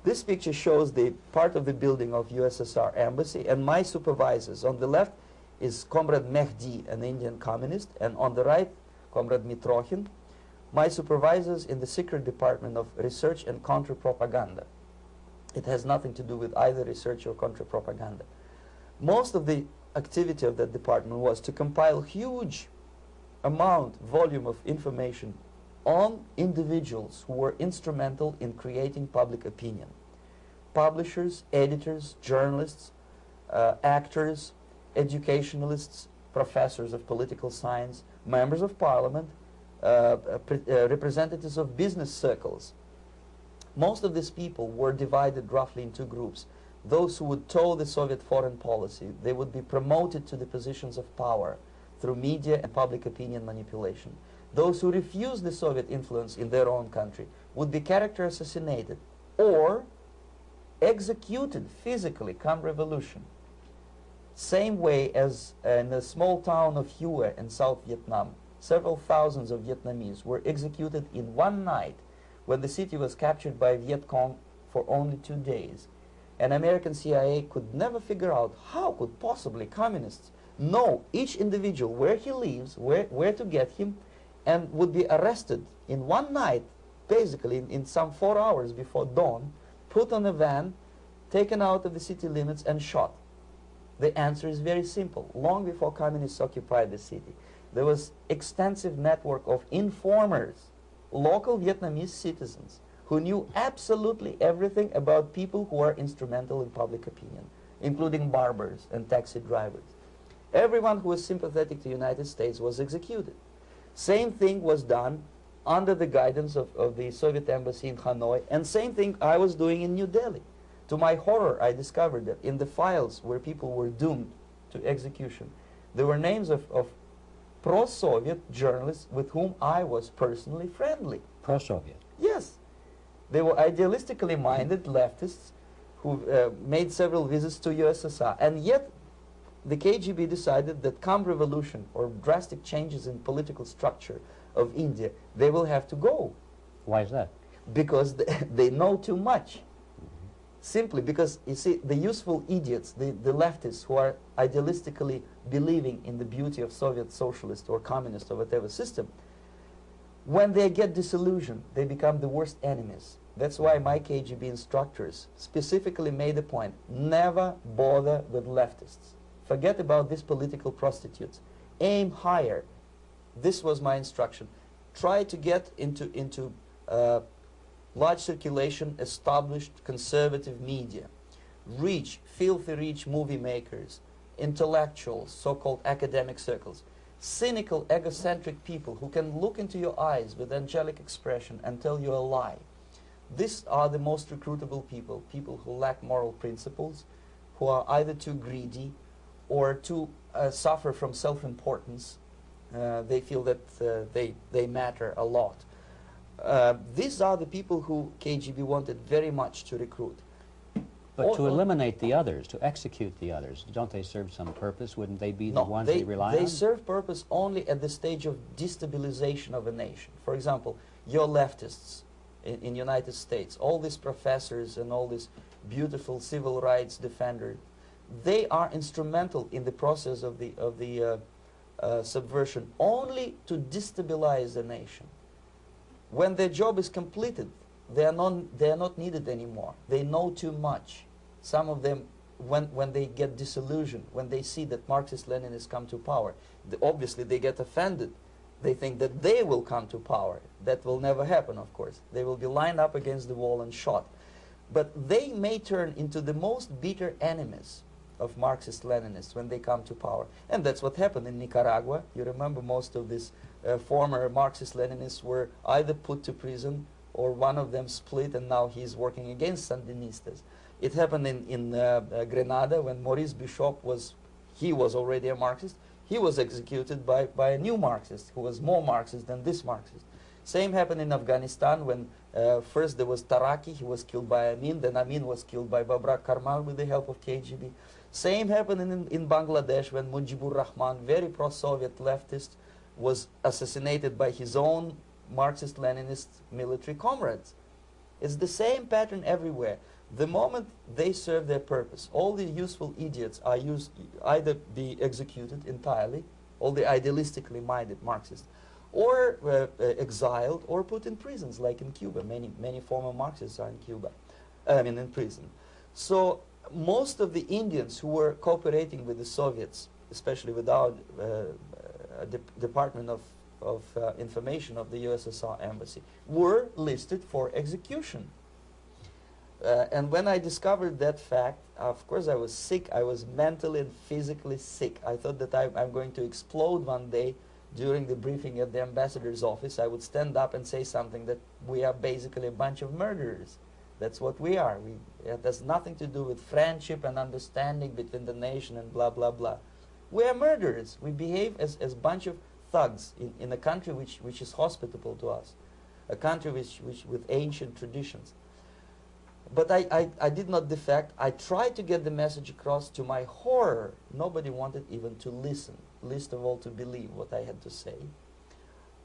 This picture shows the part of the building of USSR embassy, and my supervisors. On the left is Comrade Mehdi, an Indian communist, and on the right, Comrade Mitrokhin, my supervisors in the secret department of research and counter-propaganda. It has nothing to do with either research or counter-propaganda. Most of the activity of that department was to compile huge volume of information on individuals who were instrumental in creating public opinion. Publishers, editors, journalists, actors, educationalists, professors of political science, members of parliament, representatives of business circles. Most of these people were divided roughly in two groups. Those who would toe the Soviet foreign policy, they would be promoted to the positions of power through media and public opinion manipulation. Those who refused the Soviet influence in their own country would be character assassinated or executed physically come revolution. Same way as in the small town of Hue in South Vietnam, several thousands of Vietnamese were executed in one night when the city was captured by Viet Cong for only 2 days. And American CIA could never figure out how could possibly communists know each individual, where he lives, where to get him, and would be arrested in one night, basically in some 4 hours before dawn, put on a van, taken out of the city limits and shot. The answer is very simple. Long before communists occupied the city, there was extensive network of informers, local Vietnamese citizens, who knew absolutely everything about people who are instrumental in public opinion, including barbers and taxi drivers. Everyone who was sympathetic to the United States was executed. Same thing was done under the guidance of the Soviet embassy in Hanoi, and same thing I was doing in New Delhi. To my horror, I discovered that in the files where people were doomed to execution, there were names of pro-Soviet journalists with whom I was personally friendly. Pro-Soviet? Yes. They were idealistically minded leftists who made several visits to USSR, and yet the KGB decided that come revolution or drastic changes in political structure of India, they will have to go. Why is that? Because they know too much. Simply because, you see, the useful idiots, the leftists who are idealistically believing in the beauty of Soviet socialist or communist or whatever system, when they get disillusioned, they become the worst enemies. That's why my KGB instructors specifically made a point, never bother with leftists. Forget about these political prostitutes. Aim higher. This was my instruction. Try to get into large circulation, established conservative media. Rich, filthy rich movie makers, intellectuals, so-called academic circles. Cynical, egocentric people who can look into your eyes with angelic expression and tell you a lie. These are the most recruitable people, people who lack moral principles, who are either too greedy or too suffer from self-importance. They feel that they matter a lot. These are the people who KGB wanted very much to recruit. But to eliminate the others, to execute the others, don't they serve some purpose? Wouldn't they be the ones they rely on? They serve purpose only at the stage of destabilization of a nation. For example, your leftists in United States, all these professors and all these beautiful civil rights defenders, they are instrumental in the process of the subversion only to destabilize the nation. When their job is completed, they are not needed anymore. They know too much. Some of them, when they get disillusioned, when they see that Marxist-Leninists come to power, obviously they get offended. They think that they will come to power. That will never happen, of course. They will be lined up against the wall and shot. But they may turn into the most bitter enemies of Marxist-Leninists when they come to power. And that's what happened in Nicaragua. You remember most of these former Marxist-Leninists were either put to prison or one of them split, and now he's working against Sandinistas. It happened in Grenada when Maurice Bishop was already a Marxist. He was executed by a new Marxist who was more Marxist than this Marxist. Same happened in Afghanistan when first there was Taraki, he was killed by Amin, then Amin was killed by Babrak Karmal with the help of KGB. Same happened in Bangladesh when Mujibur Rahman, very pro-Soviet leftist, was assassinated by his own Marxist-Leninist military comrades. It's the same pattern everywhere. The moment they serve their purpose, all the useful idiots are either be executed entirely, all the idealistically minded Marxists, or exiled or put in prisons, like in Cuba. Many former Marxists are in Cuba, in prison. So most of the Indians who were cooperating with the Soviets, especially with our Department of Information of the USSR Embassy, were listed for execution. And when I discovered that fact, of course I was sick. I was mentally and physically sick. I thought that I'm going to explode one day during the briefing at the ambassador's office. I would stand up and say something that we are basically a bunch of murderers. That's what we are. It has nothing to do with friendship and understanding between the nation and blah, blah, blah. We are murderers. We behave as a bunch of thugs in a country which is hospitable to us, a country which with ancient traditions. But I did not defect. I tried to get the message across. To my horror, nobody wanted even to listen, least of all to believe what I had to say.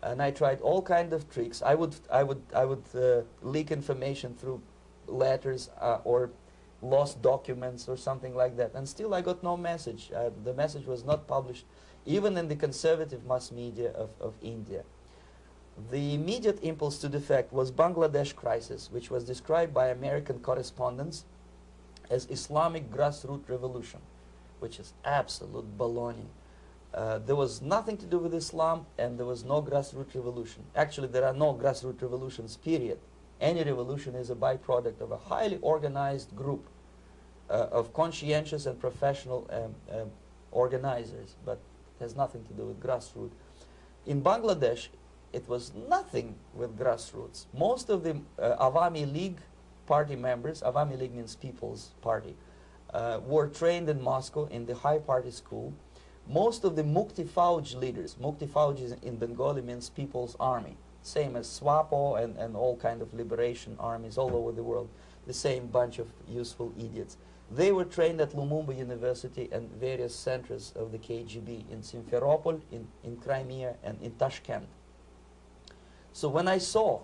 And I tried all kinds of tricks. I would leak information through letters or lost documents or something like that. And still I got no message. The message was not published, even in the conservative mass media of India. The immediate impulse to defect was Bangladesh crisis, which was described by American correspondents as Islamic grassroots revolution, which is absolute baloney. There was nothing to do with Islam, and there was no grassroots revolution. Actually, there are no grassroots revolutions, period. Any revolution is a byproduct of a highly organized group of conscientious and professional organizers, but it has nothing to do with grassroots. In Bangladesh, it was nothing with grassroots. Most of the Awami League party members, Awami League means People's Party, were trained in Moscow in the High Party School. Most of the Mukti Fauj leaders, Mukti Fauj in Bengali means People's Army, same as SWAPO and all kind of liberation armies all over the world, the same bunch of useful idiots. They were trained at Lumumba University and various centers of the KGB in Simferopol, in Crimea, and in Tashkent. So when I saw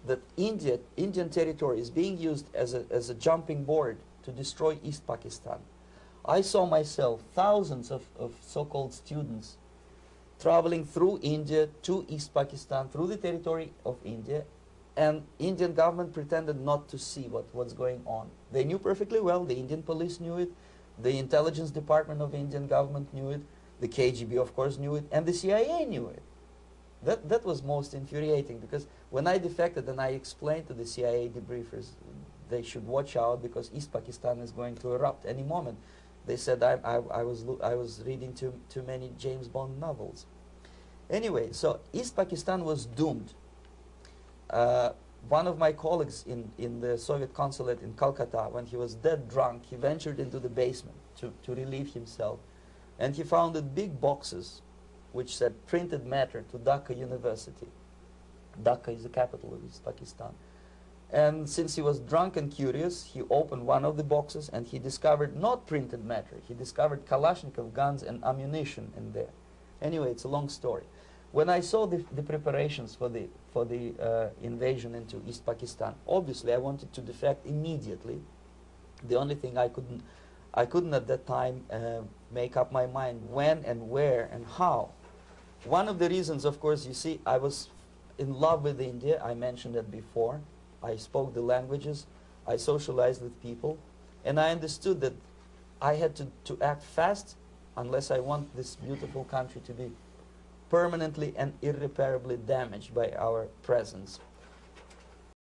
that Indian territory is being used as a jumping board to destroy East Pakistan, I saw myself thousands of so-called students traveling through India to East Pakistan, through the territory of India, and Indian government pretended not to see what's going on. They knew perfectly well, the Indian police knew it, the intelligence department of the Indian government knew it, the KGB of course knew it, and the CIA knew it. That was most infuriating, because when I defected and I explained to the CIA debriefers they should watch out because East Pakistan is going to erupt any moment, they said I was reading too many James Bond novels. Anyway, so East Pakistan was doomed. One of my colleagues in the Soviet consulate in Calcutta, when he was dead drunk, he ventured into the basement to relieve himself, and he found big boxes which said printed matter to Dhaka University. Dhaka is the capital of East Pakistan. And since he was drunk and curious, he opened one of the boxes and he discovered not printed matter. He discovered Kalashnikov guns and ammunition in there. Anyway, it's a long story. When I saw the preparations for the invasion into East Pakistan, obviously I wanted to defect immediately. The only thing I couldn't at that time make up my mind when and where and how. One of the reasons, of course, you see, I was in love with India. I mentioned that before. I spoke the languages. I socialized with people. And I understood that I had to act fast unless I want this beautiful country to be permanently and irreparably damaged by our presence.